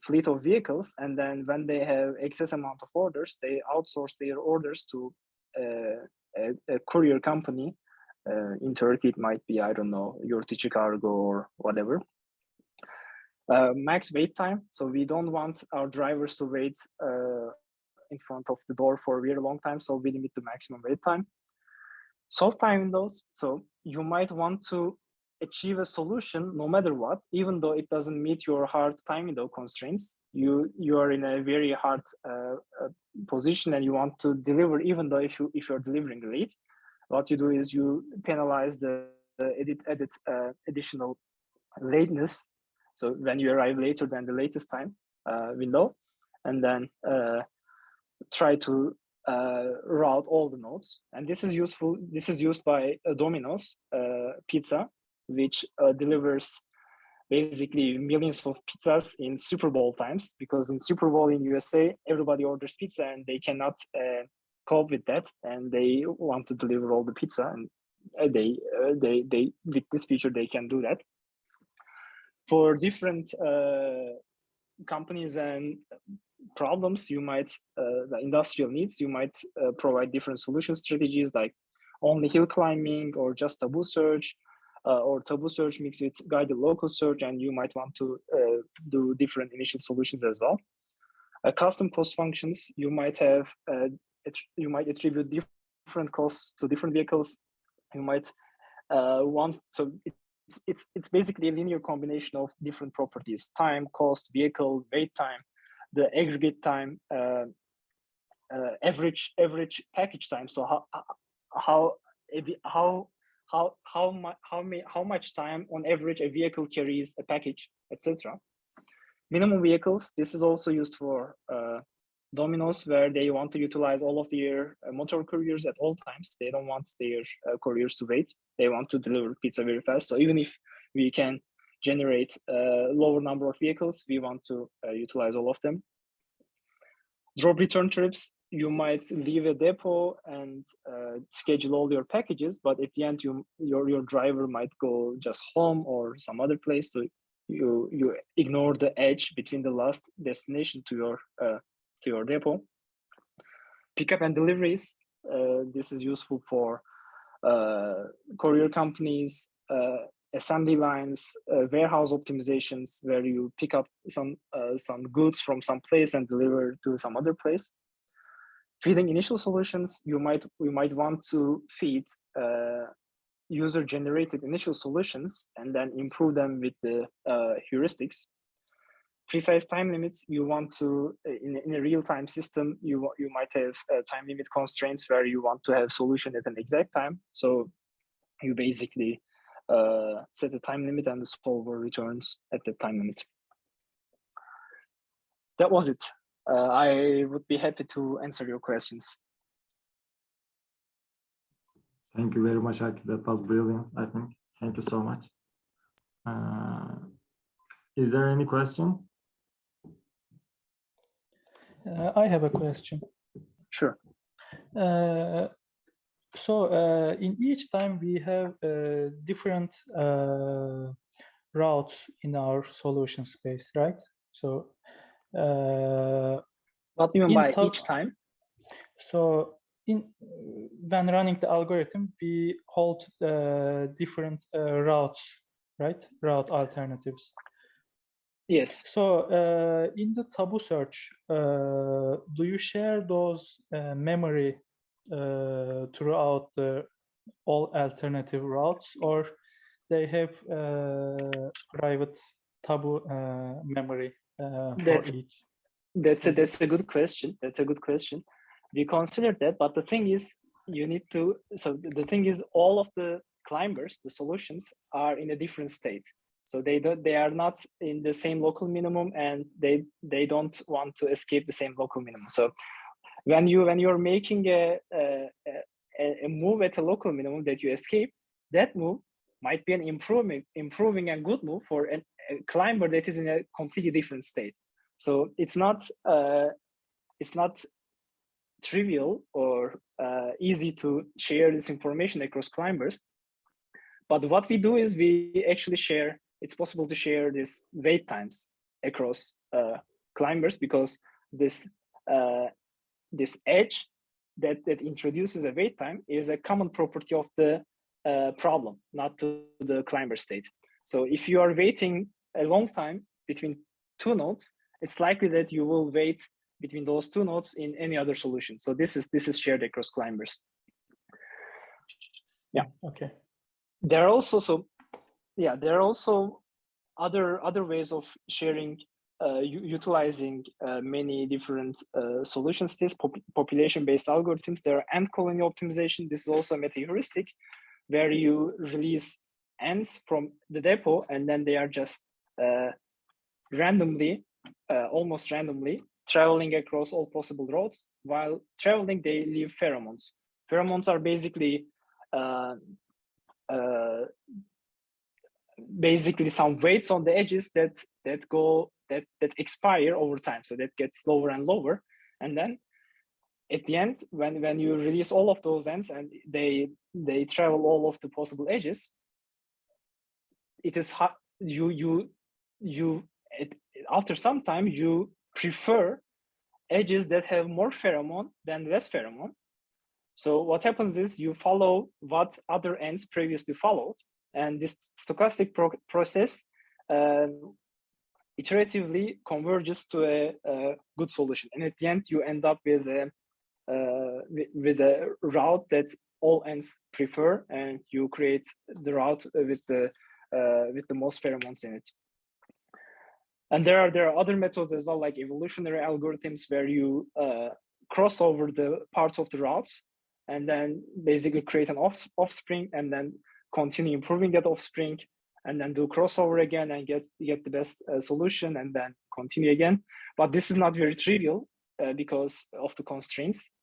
S1: fleet of vehicles, and then when they have excess amount of orders, they outsource their orders to a courier company. In Turkey, it might be, I don't know, Heuristics Cargo or whatever. Max wait time. So we don't want our drivers to wait in front of the door for a very long time. So we limit the maximum wait time. Soft time windows. So you might want to achieve a solution no matter what, even though it doesn't meet your hard time window constraints. You are in a very hard position and you want to deliver, even though if you're delivering late. What you do is you penalize the additional lateness. So when you arrive later than the latest time window, and then try to route all the nodes. And this is useful. This is used by Domino's Pizza, which delivers basically millions of pizzas in Super Bowl times, because in Super Bowl in USA, everybody orders pizza and they cannot cope with that, and they want to deliver all the pizza, and they with this feature they can do that. For different companies and problems, you might the industrial needs, you might provide different solution strategies, like only hill climbing or just Taboo Search, or Taboo Search mixed with guided local search, and you might want to do different initial solutions as well. Custom cost functions, you might have you might attribute different costs to different vehicles. You might want, so it's basically a linear combination of different properties: time, cost, vehicle, wait time, the aggregate time, average package time. So how much time on average a vehicle carries a package, etc. Minimum vehicles. This is also used for Domino's, where they want to utilize all of their motor couriers at all times. They don't want their couriers to wait. They want to deliver pizza very fast. So even if we can generate a lower number of vehicles, we want to utilize all of them. Drop return trips. You might leave a depot and schedule all your packages, but at the end, your driver might go just home or some other place. So you ignore the edge between the last destination to your depot. Pickup and deliveries. This is useful for courier companies, assembly lines, warehouse optimizations, where you pick up some goods from some place and deliver to some other place. Feeding initial solutions, we might want to feed user-generated initial solutions and then improve them with the heuristics. Precise time limits, you want to, in a real-time system, you might have time limit constraints where you want to have solution at an exact time. So you basically set a time limit and the solver returns at the time limit. That was it. I would be happy to answer your questions.
S3: Thank you very much, Akif. That was brilliant, I think. Thank you so much. Is there any question?
S2: I have a question.
S1: Sure.
S2: In each time we have different routes in our solution space, right? So
S1: what do you mean by each time?
S2: So when running the algorithm, we hold different routes, right? Route alternatives.
S1: Yes.
S2: So in the Taboo Search, do you share those memory throughout all alternative routes, or they have private Taboo memory for each?
S1: That's a good question. We considered that, but the thing is, you need to, so the thing is, all of the climbers, the solutions, are in a different state. So they are not in the same local minimum, and they don't want to escape the same local minimum. So when you're making a move at a local minimum that you escape, that move might be an improving and good move for a climber that is in a completely different state. So it's not trivial or easy to share this information across climbers. But what we do is we actually share, it's possible to share this wait times across climbers, because this edge that introduces a wait time is a common property of the problem, not to the climber state. So if you are waiting a long time between two nodes, it's likely that you will wait between those two nodes in any other solution. So this is shared across climbers. Yeah.
S2: Okay.
S1: There are also other ways of sharing, utilizing many different solution states, population-based algorithms. There are ant colony optimization. This is also a meta-heuristic, where you release ants from the depot, and then they are just randomly, almost randomly, traveling across all possible roads. While traveling, they leave pheromones. Pheromones are basically some weights on the edges that expire over time, so that gets lower and lower. And then at the end, when you release all of those ends and they travel all of the possible edges, it is after some time you prefer edges that have more pheromone than less pheromone. So what happens is you follow what other ends previously followed, and this stochastic process iteratively converges to a good solution. And at the end, you end up with a route that all ends prefer, and you create the route with the most pheromones in it. And there are other methods as well, like evolutionary algorithms, where you cross over the parts of the routes and then basically create an offspring, and then continue improving that offspring, and then do crossover again and get the best solution, and then continue again. But this is not very trivial because of the constraints.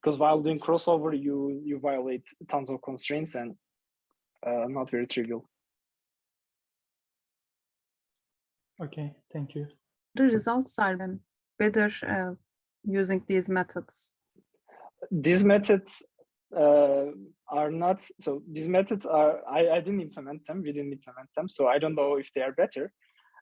S1: Because while doing crossover, you violate tons of constraints, and not very trivial.
S2: Okay, thank you.
S4: The results are then better using these methods.
S1: These methods are not, so these methods are, I didn't implement them, we didn't implement them, so I don't know if they are better,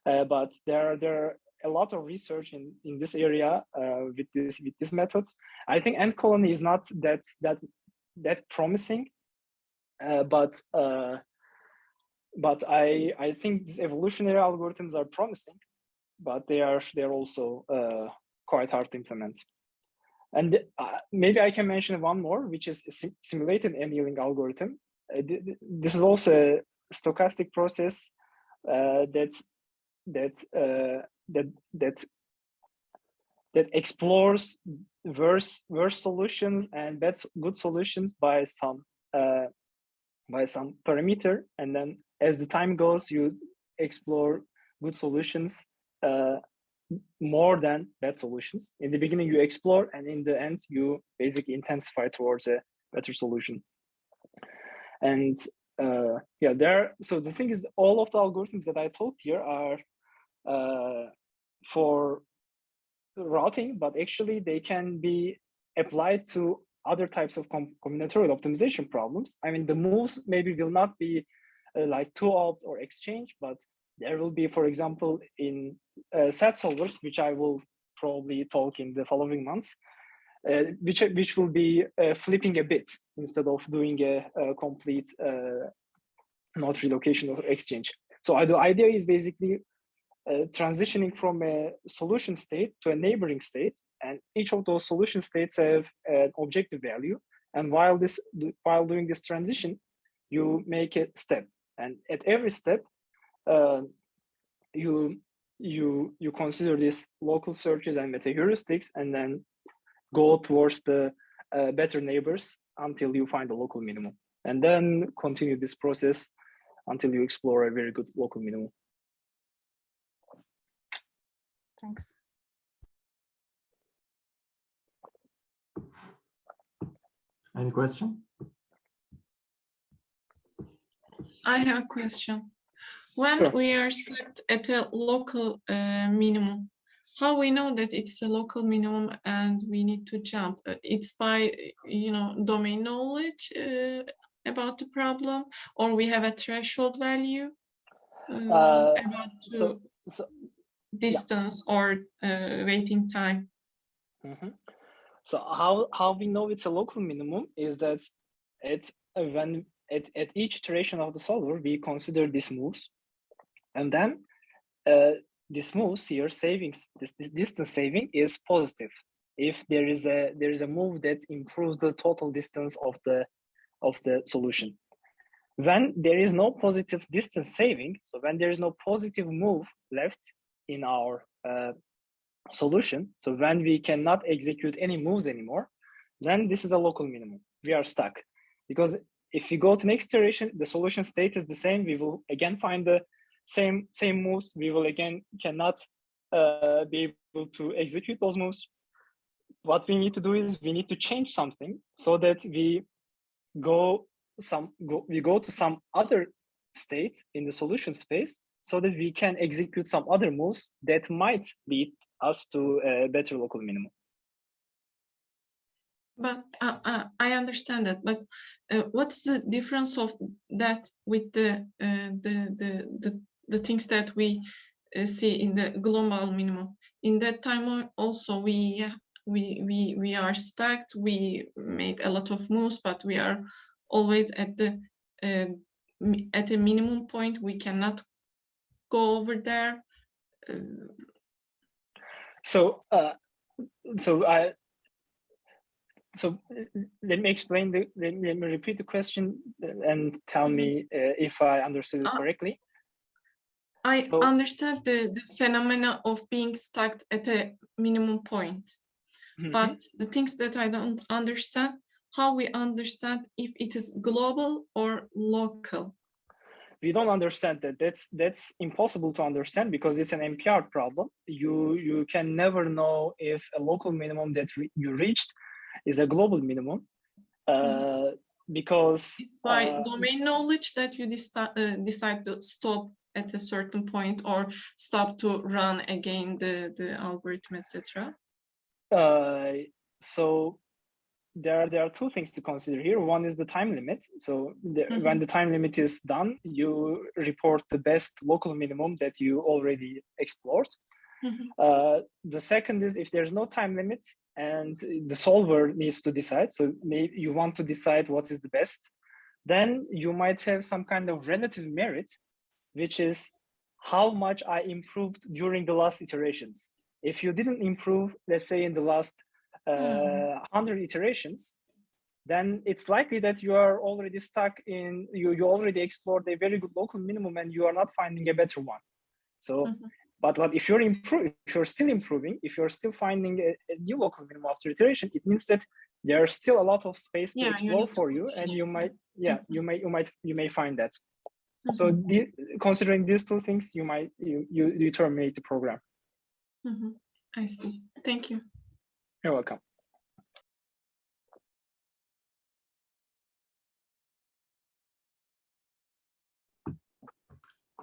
S1: but there are a lot of research in this area with these methods. I think ant colony is not that promising, but I think these evolutionary algorithms are promising, but they're also quite hard to implement. And maybe I can mention one more, which is a simulated annealing algorithm. This is also a stochastic process that explores worse solutions and good solutions by some parameter, and then as the time goes, you explore good solutions more than bad solutions. In the beginning, you explore, and in the end, you basically intensify towards a better solution. And so the thing is, all of the algorithms that I taught here are for routing, but actually they can be applied to other types of combinatorial optimization problems. I mean, the moves maybe will not be like two-opt or exchange, but there will be, for example, in set solvers, which I will probably talk in the following months, which will be flipping a bit instead of doing a complete node relocation or exchange. So the idea is basically transitioning from a solution state to a neighboring state, and each of those solution states have an objective value. And while doing this transition, you make a step, and at every step, you consider these local searches and meta heuristics, and then go towards the better neighbors until you find a local minimum, and then continue this process until you explore a very good local minimum.
S4: Thanks.
S3: Any question?
S5: I have a question. When
S1: Sure.
S5: we are stuck at a local minimum, how we know that it's a local minimum and we need to jump? It's by, domain knowledge about the problem, or we have a threshold value about
S1: So
S5: distance or waiting time.
S1: So how we know it's a local minimum is that it's when at each iteration of the solver we consider these moves, and then this moves here savings, this distance saving is positive if there is a move that improves the total distance of the solution. When there is no positive distance saving, so when there is no positive move left in our solution, so when we cannot execute any moves anymore, then this is a local minimum. We are stuck, because if we go to next iteration, the solution state is the same. We will again find the same moves. We will again cannot be able to execute those moves. What we need to do is we need to change something so that we go to some other state in the solution space, so that we can execute some other moves that might lead us to a better local minimum.
S5: But I understand that. But what's the difference of that with the things that we see in the global minimum? In that time also we are stuck. We made a lot of moves, but we are always at a minimum point. We cannot go over there. So
S1: let me explain let me repeat the question and tell me if I understood it correctly.
S5: I understand the phenomena of being stuck at a minimum point, but the things that I don't understand, how we understand if it is global or local.
S1: We don't understand that. That's impossible to understand because it's an NPR problem. You can never know if a local minimum that you reached is a global minimum, because
S5: it's by domain knowledge that you decide to stop at a certain point or stop to run again the algorithm, etc.
S1: So there are two things to consider here. One is the time limit. So when the time limit is done, you report the best local minimum that you already explored. The second is if there's no time limit and the solver needs to decide, so maybe you want to decide what is the best, then you might have some kind of relative merit, which is how much I improved during the last iterations. If you didn't improve, let's say in the last 100 iterations, then it's likely that you are already stuck in, you already explored a very good local minimum and you are not finding a better one. So, but if you're still improving, if you're still finding a new local minimum after iteration, it means that there's still a lot of space to explore for you, and you might, you may find that. So considering these two things, you terminate the program.
S5: I see. Thank you.
S1: You're welcome.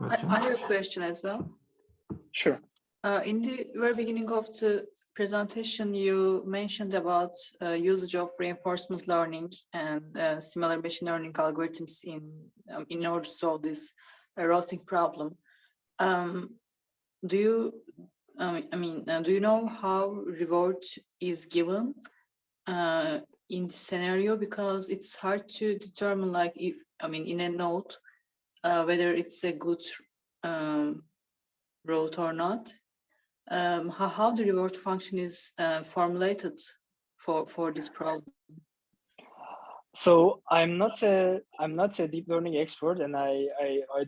S6: I have a question as well.
S1: Sure.
S6: In the very beginning of the presentation, you mentioned about usage of reinforcement learning and similar machine learning algorithms in order to solve this routing problem. Do you know how reward is given in this scenario? Because it's hard to determine, like, if in a node whether it's a good route or not. How the reward function is formulated for this problem?
S1: So I'm not a deep learning expert, and I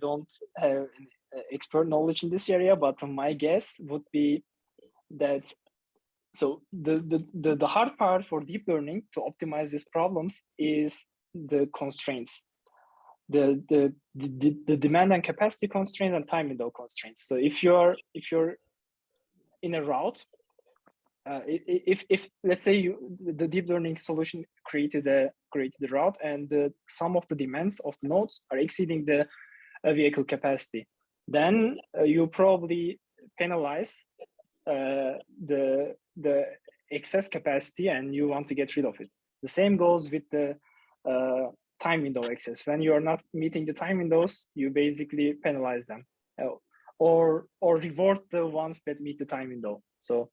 S1: don't have expert knowledge in this area, but my guess would be that so the hard part for deep learning to optimize these problems is the constraints, the demand and capacity constraints and time window constraints. So if you're in a route, if let's say the deep learning solution created a route, and some of the demands of the nodes are exceeding the vehicle capacity, then you probably penalize the excess capacity, and you want to get rid of it. The same goes with the time window excess. When you are not meeting the time windows, you basically penalize them, or reward the ones that meet the time window. So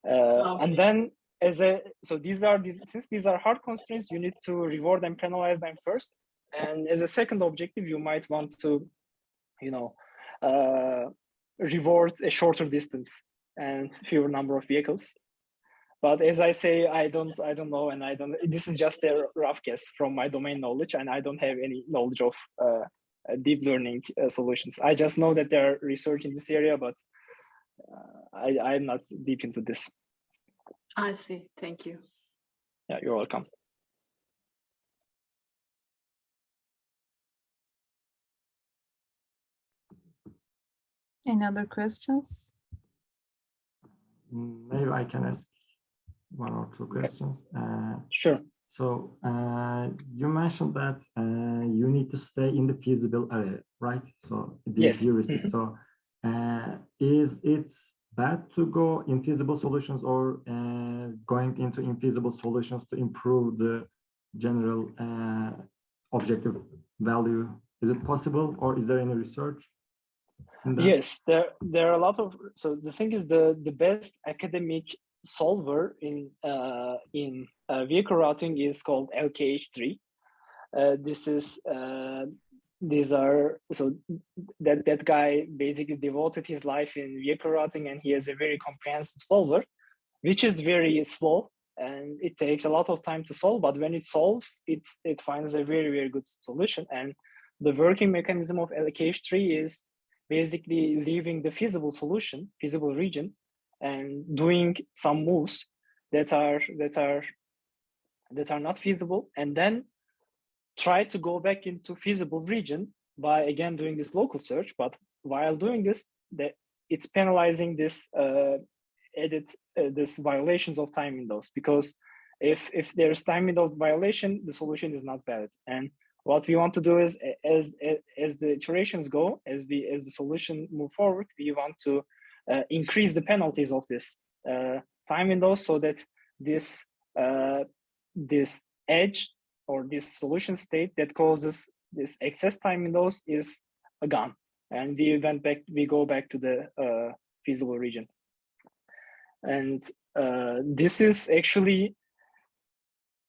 S1: and then since these are hard constraints, you need to reward and penalize them first. And as a second objective, you might want to, reward a shorter distance and fewer number of vehicles. But as I say, I don't know, and this is just a rough guess from my domain knowledge, and I don't have any knowledge of deep learning solutions. I just know that there are research in this area, but I'm not deep into this.
S6: I see. Thank you.
S1: Yeah, you're welcome.
S4: Any other questions?
S3: Maybe I can ask one or two questions.
S1: Sure.
S3: So you mentioned that you need to stay in the feasible area, right? So
S1: Yes.
S3: Heuristic. So is it bad to go infeasible solutions, or going into infeasible solutions to improve the general objective value? Is it possible, or is there any research?
S1: Yes, there are a lot of. So the thing is, the best academic solver in vehicle routing is called LKH3. That guy basically devoted his life in vehicle routing, and he has a very comprehensive solver, which is very slow and it takes a lot of time to solve. But when it solves, it finds a very, very good solution. And the working mechanism of LKH3 is basically leaving the feasible region, and doing some moves that are not feasible, and then try to go back into feasible region by again doing this local search. But while doing this, it's penalizing this this violations of time windows, because if there's time window violation, the solution is not valid. And what we want to do is, as the iterations go, as the solution move forward, we want to increase the penalties of this time windows, so that this edge or this solution state that causes this excess time windows is gone, and we go back to the feasible region. And this is actually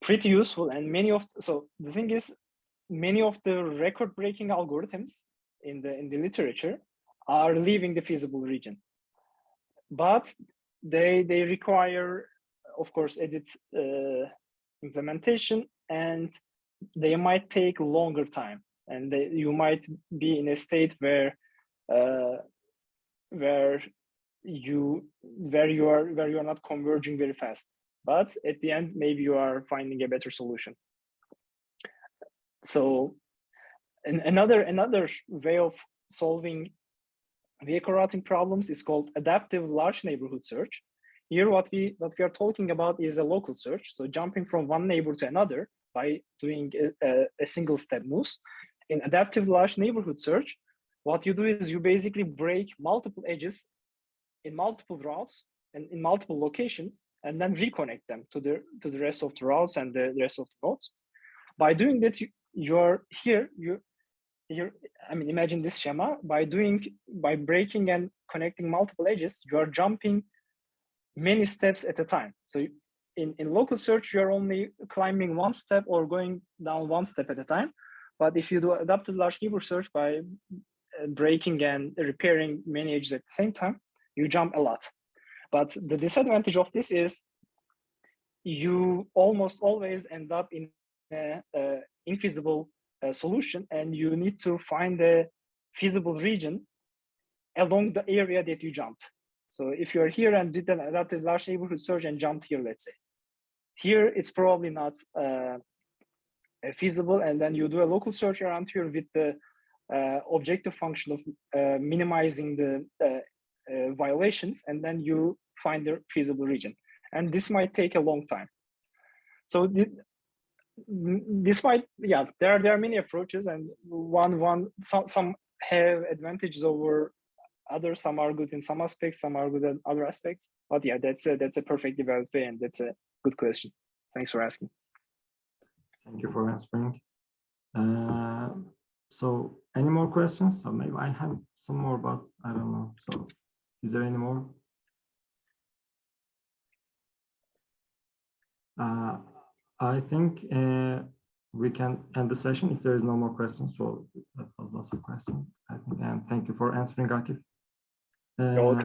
S1: pretty useful. And the thing is, many of the record-breaking algorithms in the literature are leaving the feasible region, but they require, of course, edit implementation, and they might take longer time, and you might be in a state where you are not converging very fast, but at the end maybe you are finding a better solution. So another way of solving vehicle routing problems is called adaptive large neighborhood search. Here what we are talking about is a local search, so jumping from one neighbor to another by doing a single step moves. In adaptive large neighborhood search, what you do is you basically break multiple edges in multiple routes and in multiple locations, and then reconnect them to the rest of the routes and the rest of the nodes. By doing that, imagine this schema. By breaking and connecting multiple edges, you are jumping many steps at a time. So in local search, you're only climbing one step or going down one step at a time. But if you do adaptive large neighbor search by breaking and repairing many edges at the same time, you jump a lot. But the disadvantage of this is you almost always end up in an infeasible solution, and you need to find a feasible region along the area that you jumped. So if you're here and did an adaptive large neighborhood search and jumped here, let's say, here it's probably not feasible, and then you do a local search around here with the objective function of minimizing the violations, and then you find the feasible region. And this might take a long time. So this might, yeah, there are many approaches, and some have advantages over others. Some are good in some aspects, some are good in other aspects. But yeah, that's a perfectly valid way, and that's a good question. Thanks for asking.
S3: Thank you for answering. So any more questions? So maybe I have some more, but I don't know. So is there any more? I think we can end the session if there is no more questions. So that was lots of questions, I think. And thank you for answering, Akif.
S1: You're welcome.